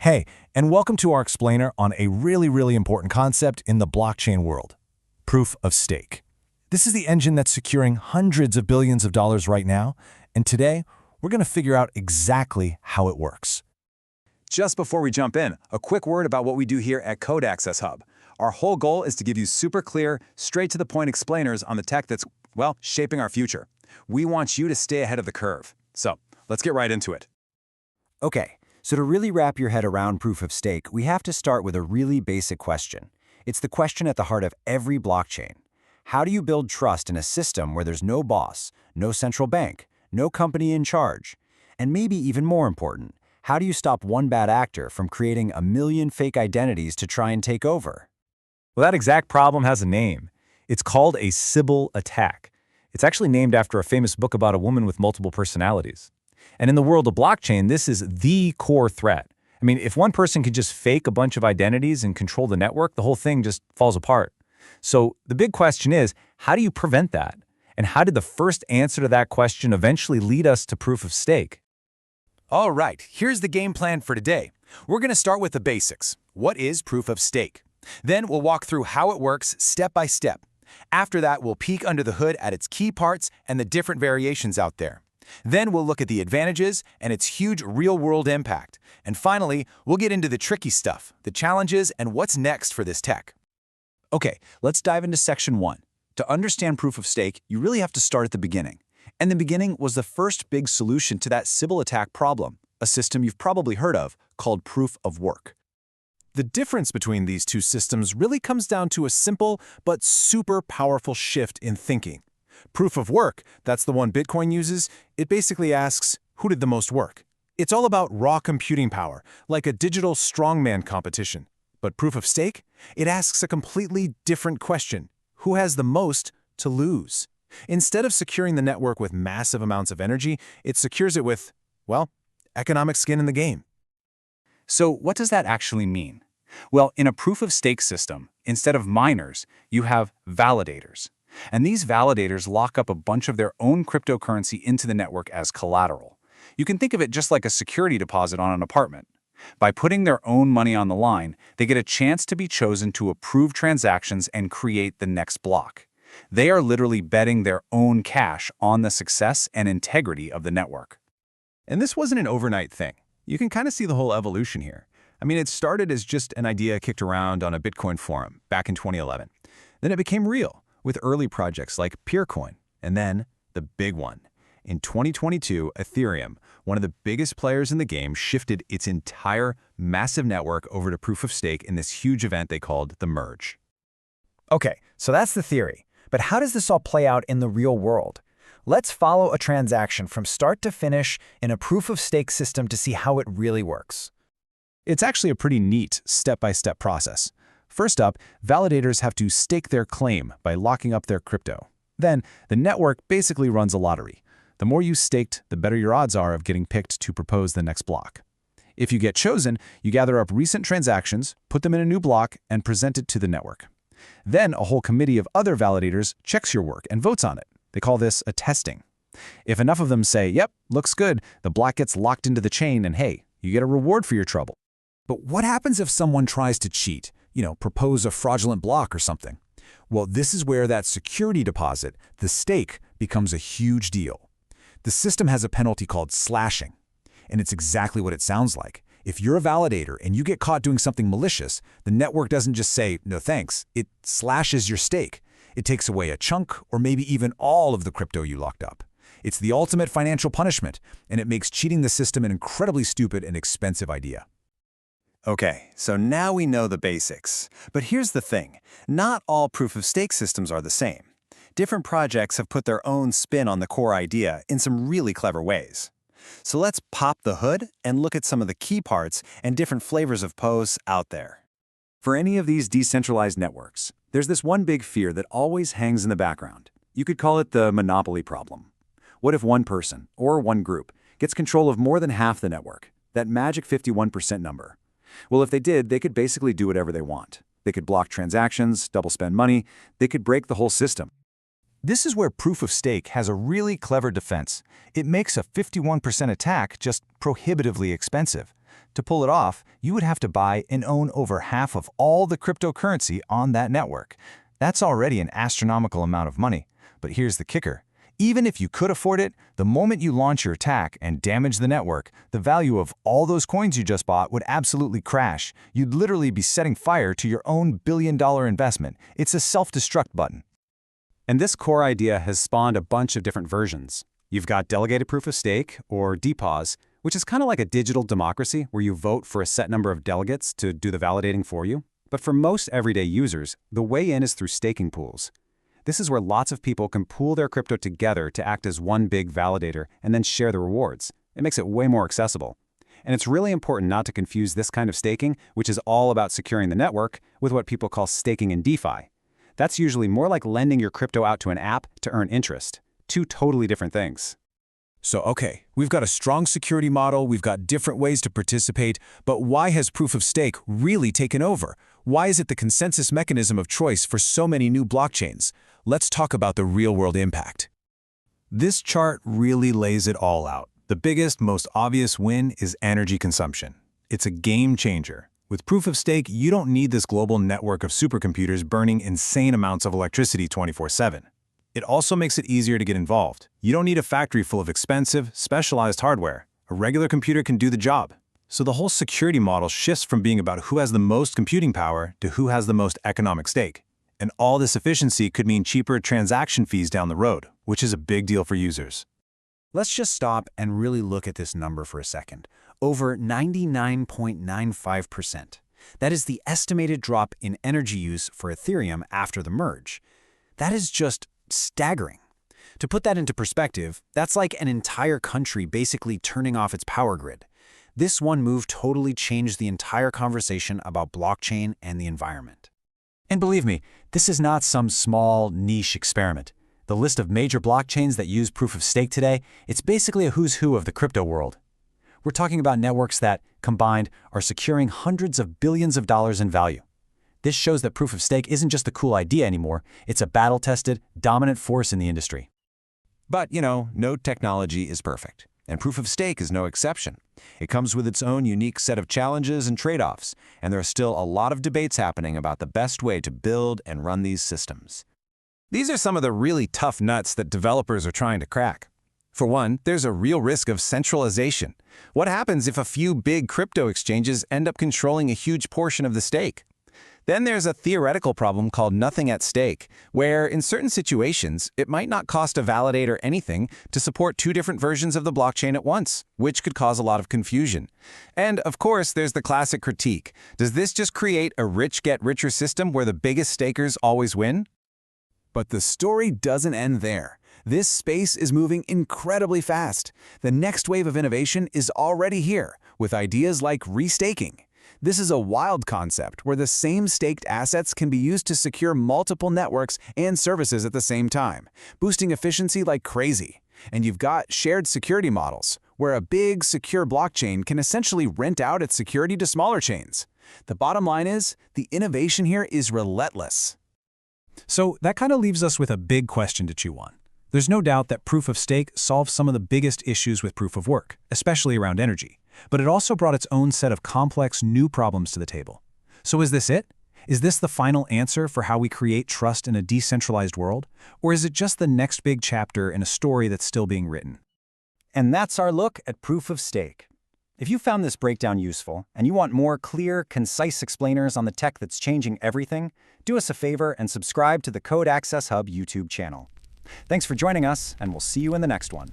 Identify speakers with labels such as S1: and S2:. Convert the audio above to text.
S1: Hey, and welcome to our explainer on a really important concept in the blockchain world, proof of stake. This is the engine that's securing hundreds of billions of dollars right now, and today we're going to figure out exactly how it works.
S2: Just before we jump in, a quick word about what we do here at CodeAccessHub. Our whole goal is to give you super clear, straight-to-the-point explainers on the tech that's, well, shaping our future. We want you to stay ahead of the curve. So, let's get right into it.
S3: Okay, so to really wrap your head around proof of stake, we have to start with a really basic question. It's the question at the heart of every blockchain. How do you build trust in a system where there's no boss, no central bank, no company in charge? And maybe even more important, how do you stop one bad actor from creating a million fake identities to try and take over?
S1: Well, that exact problem has a name. It's called a Sybil attack. It's actually named after a famous book about a woman with multiple personalities. And in the world of blockchain, this is the core threat. I mean, if one person can just fake a bunch of identities and control the network, the whole thing just falls apart. So the big question is, how do you prevent that? And how did the first answer to that question eventually lead us to proof of stake?
S2: All right, here's the game plan for today. We're going to start with the basics. What is proof of stake? Then we'll walk through how it works step by step. After that, we'll peek under the hood at its key parts and the different variations out there. Then we'll look at the advantages and its huge real-world impact. And finally, we'll get into the tricky stuff, the challenges, and what's next for this tech. Okay, let's dive into section 1. To understand proof of stake, you really have to start at the beginning. And the beginning was the first big solution to that Sybil attack problem, a system you've probably heard of called proof of work.
S1: The difference between these two systems really comes down to a simple but super powerful shift in thinking. Proof of work, that's the one Bitcoin uses, it basically asks, who did the most work? It's all about raw computing power, like a digital strongman competition. But proof of stake? It asks a completely different question. Who has the most to lose? Instead of securing the network with massive amounts of energy, it secures it with, well, economic skin in the game.
S2: So what does that actually mean? Well, in a proof of stake system, instead of miners, you have validators. And these validators lock up a bunch of their own cryptocurrency into the network as collateral. You can think of it just like a security deposit on an apartment. By putting their own money on the line, they get a chance to be chosen to approve transactions and create the next block. They are literally betting their own cash on the success and integrity of the network.
S1: And this wasn't an overnight thing. You can kind of see the whole evolution here. I mean, it started as just an idea kicked around on a Bitcoin forum back in 2011. Then it became real, with early projects like Peercoin, and then the big one. In 2022, Ethereum, one of the biggest players in the game, shifted its entire massive network over to proof of stake in this huge event they called the merge.
S4: Okay, so that's the theory. But how does this all play out in the real world? Let's follow a transaction from start to finish in a proof of stake system to see how it really works.
S1: It's actually a pretty neat step-by-step process. First up, validators have to stake their claim by locking up their crypto. Then, the network basically runs a lottery. The more you staked, the better your odds are of getting picked to propose the next block. If you get chosen, you gather up recent transactions, put them in a new block, and present it to the network. Then, a whole committee of other validators checks your work and votes on it. They call this a testing. If enough of them say, yep, looks good, the block gets locked into the chain and hey, you get a reward for your trouble.
S5: But what happens if someone tries to cheat? Propose a fraudulent block or something? Well, this is where that security deposit, the stake, becomes a huge deal. The system has a penalty called slashing, and it's exactly what it sounds like. If you're a validator and you get caught doing something malicious, the network doesn't just say, no thanks, it slashes your stake. It takes away a chunk or maybe even all of the crypto you locked up. It's the ultimate financial punishment, and it makes cheating the system an incredibly stupid and expensive idea.
S2: Okay, so now we know the basics. But here's the thing. Not all proof-of-stake systems are the same. Different projects have put their own spin on the core idea in some really clever ways. So let's pop the hood and look at some of the key parts and different flavors of PoS out there. For any of these decentralized networks, there's this one big fear that always hangs in the background. You could call it the monopoly problem. What if one person, or one group, gets control of more than half the network, that magic 51% number? Well, if they did, they could basically do whatever they want. They could block transactions, double spend money, they could break the whole system.
S1: This is where proof of stake has a really clever defense. It makes a 51% attack just prohibitively expensive. To pull it off, you would have to buy and own over half of all the cryptocurrency on that network. That's already an astronomical amount of money. But here's the kicker. Even if you could afford it, the moment you launch your attack and damage the network, the value of all those coins you just bought would absolutely crash. You'd literally be setting fire to your own billion-dollar investment. It's a self-destruct button.
S3: And this core idea has spawned a bunch of different versions. You've got Delegated Proof of Stake, or DPoS, which is kind of like a digital democracy where you vote for a set number of delegates to do the validating for you. But for most everyday users, the way in is through staking pools. This is where lots of people can pool their crypto together to act as one big validator and then share the rewards. It makes it way more accessible. And it's really important not to confuse this kind of staking, which is all about securing the network, with what people call staking in DeFi. That's usually more like lending your crypto out to an app to earn interest. Two totally different things.
S1: So, okay, we've got a strong security model, we've got different ways to participate, but why has proof of stake really taken over? Why is it the consensus mechanism of choice for so many new blockchains? Let's talk about the real-world impact.
S2: This chart really lays it all out. The biggest, most obvious win is energy consumption. It's a game changer. With proof of stake, you don't need this global network of supercomputers burning insane amounts of electricity 24/7. It also makes it easier to get involved. You don't need a factory full of expensive, specialized hardware. A regular computer can do the job. So the whole security model shifts from being about who has the most computing power to who has the most economic stake. And all this efficiency could mean cheaper transaction fees down the road, which is a big deal for users.
S4: Let's just stop and really look at this number for a second. Over 99.95%. That is the estimated drop in energy use for Ethereum after the merge. That is just staggering. To put that into perspective, that's like an entire country basically turning off its power grid. This one move totally changed the entire conversation about blockchain and the environment. And believe me, this is not some small, niche experiment. The list of major blockchains that use proof of stake today, it's basically a who's who of the crypto world. We're talking about networks that, combined, are securing hundreds of billions of dollars in value. This shows that proof of stake isn't just a cool idea anymore, it's a battle-tested, dominant force in the industry.
S1: But, no technology is perfect, and proof of stake is no exception. It comes with its own unique set of challenges and trade-offs, and there are still a lot of debates happening about the best way to build and run these systems. These are some of the really tough nuts that developers are trying to crack. For one, there's a real risk of centralization. What happens if a few big crypto exchanges end up controlling a huge portion of the stake? Then there's a theoretical problem called nothing at stake, where in certain situations, it might not cost a validator anything to support two different versions of the blockchain at once, which could cause a lot of confusion. And of course, there's the classic critique. Does this just create a rich-get-richer system where the biggest stakers always win? But the story doesn't end there. This space is moving incredibly fast. The next wave of innovation is already here, with ideas like restaking. This is a wild concept where the same staked assets can be used to secure multiple networks and services at the same time, boosting efficiency like crazy. And you've got shared security models, where a big, secure blockchain can essentially rent out its security to smaller chains. The bottom line is, the innovation here is relentless.
S5: So that kind of leaves us with a big question to chew on. There's no doubt that proof of stake solves some of the biggest issues with proof of work, especially around energy. But it also brought its own set of complex new problems to the table. So is this it? Is this the final answer for how we create trust in a decentralized world? Or is it just the next big chapter in a story that's still being written?
S3: And that's our look at proof of stake. If you found this breakdown useful and you want more clear, concise explainers on the tech that's changing everything, do us a favor and subscribe to the CodeAccessHub YouTube channel. Thanks for joining us, and we'll see you in the next one.